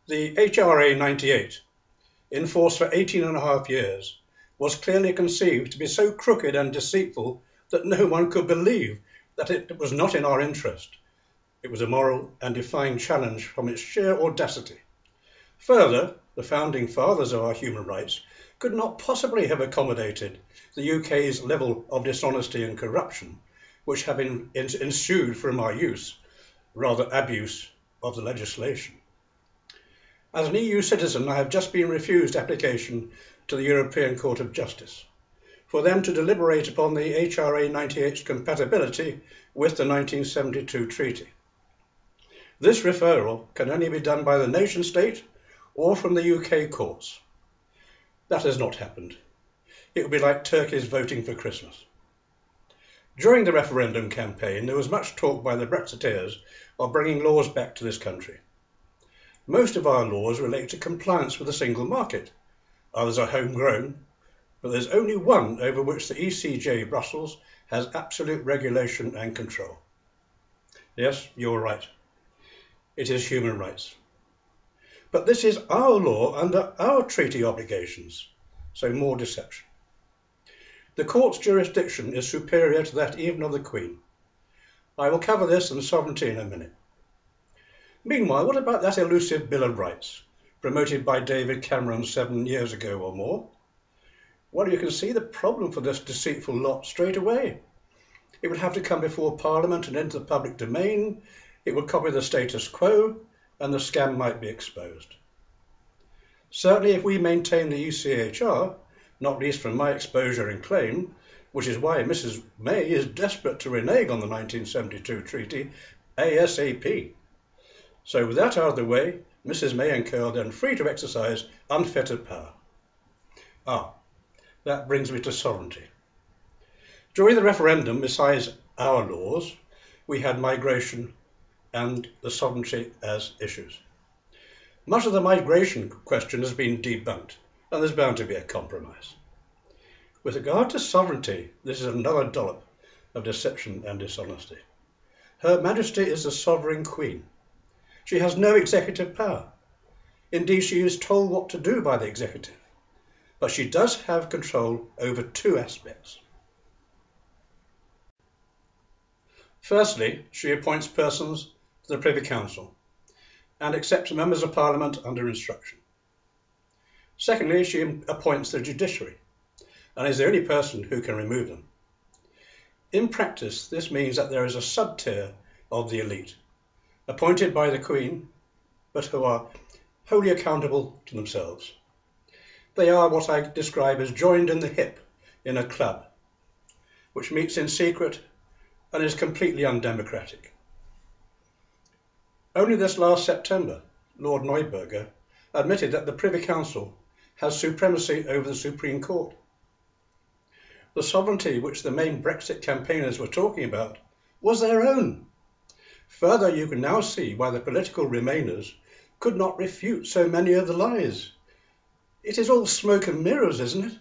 The HRA 98, in force for 18.5 years, was clearly conceived to be so crooked and deceitful that no one could believe that it was not in our interest. It was a moral and defying challenge from its sheer audacity. Further, the founding fathers of our human rights could not possibly have accommodated the UK's level of dishonesty and corruption, which have ensued from our abuse, of the legislation. As an EU citizen, I have just been refused application to the European Court of Justice for them to deliberate upon the HRA 98's compatibility with the 1972 treaty. This referral can only be done by the nation state or from the UK courts. That has not happened. It would be like turkeys voting for Christmas. During the referendum campaign, there was much talk by the Brexiteers of bringing laws back to this country. Most of our laws relate to compliance with the single market. Others are homegrown, but there's only one over which the ECJ Brussels has absolute regulation and control. Yes, you're right. It is human rights. But this is our law under our treaty obligations, so more deception. The court's jurisdiction is superior to that even of the Queen. I will cover this and sovereignty in a minute. Meanwhile, what about that elusive Bill of Rights, promoted by David Cameron 7 years ago or more? Well, you can see the problem for this deceitful lot straight away. It would have to come before Parliament and into the public domain. It would copy the status quo, and the scam might be exposed. Certainly, if we maintain the ECHR, not least from my exposure and claim, which is why Mrs. May is desperate to renege on the 1972 treaty ASAP. So with that out of the way, Mrs. May and co are then free to exercise unfettered power. That brings me to sovereignty. During the referendum, besides our laws, we had migration and the sovereignty as issues. Much of the migration question has been debunked, and there's bound to be a compromise. With regard to sovereignty, this is another dollop of deception and dishonesty. Her Majesty is the sovereign Queen. She has no executive power. Indeed, she is told what to do by the executive. But she does have control over two aspects. Firstly, she appoints persons to the Privy Council and accepts members of Parliament under instruction. Secondly, she appoints the judiciary and is the only person who can remove them. In practice, this means that there is a sub-tier of the elite, appointed by the Queen, but who are wholly accountable to themselves. They are what I describe as joined in the hip in a club, which meets in secret and is completely undemocratic. Only this last September, Lord Neuberger admitted that the Privy Council has supremacy over the Supreme Court. The sovereignty which the main Brexit campaigners were talking about was their own. Further, you can now see why the political Remainers could not refute so many of the lies. It is all smoke and mirrors, isn't it?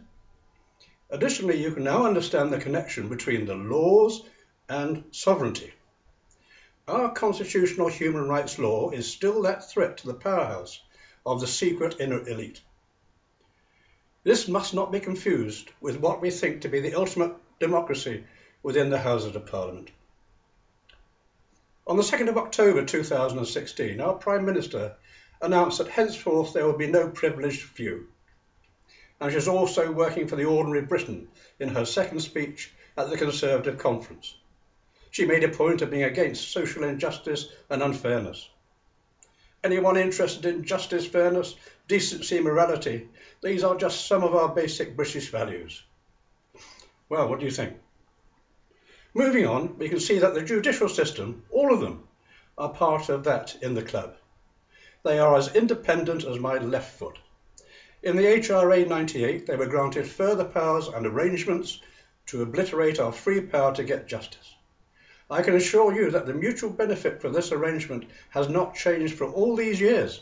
Additionally, you can now understand the connection between the laws and sovereignty. Our constitutional human rights law is still that threat to the powerhouse of the secret inner elite. This must not be confused with what we think to be the ultimate democracy within the Houses of Parliament. On the 2nd of October 2016, our Prime Minister announced that henceforth there will be no privileged few. And she is also working for the ordinary Briton in her second speech at the Conservative Conference. She made a point of being against social injustice and unfairness. Anyone interested in justice, fairness, decency, morality, these are just some of our basic British values. Well, what do you think? Moving on, we can see that the judicial system, all of them, are part of that in the club. They are as independent as my left foot. In the HRA 98, they were granted further powers and arrangements to obliterate our free power to get justice. I can assure you that the mutual benefit for this arrangement has not changed for all these years.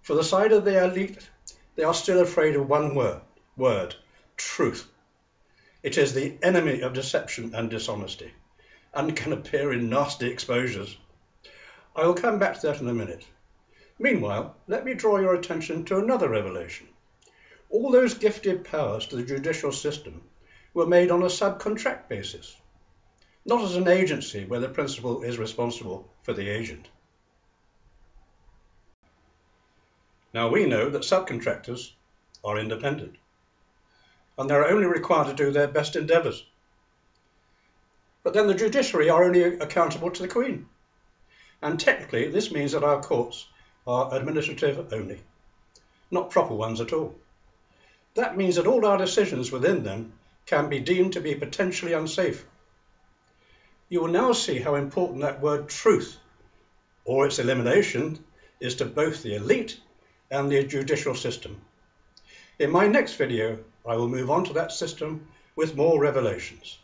For the side of the elite, they are still afraid of one word, truth. It is the enemy of deception and dishonesty, and can appear in nasty exposures. I will come back to that in a minute. Meanwhile, let me draw your attention to another revelation. All those gifted powers to the judicial system were made on a subcontract basis, not as an agency where the principal is responsible for the agent. Now we know that subcontractors are independent, and they're only required to do their best endeavours. But then the judiciary are only accountable to the Queen, and technically this means that our courts are administrative only, not proper ones at all. That means that all our decisions within them can be deemed to be potentially unsafe. You will now see how important that word truth, or its elimination, is to both the elite and the judicial system. In my next video, I will move on to that system with more revelations.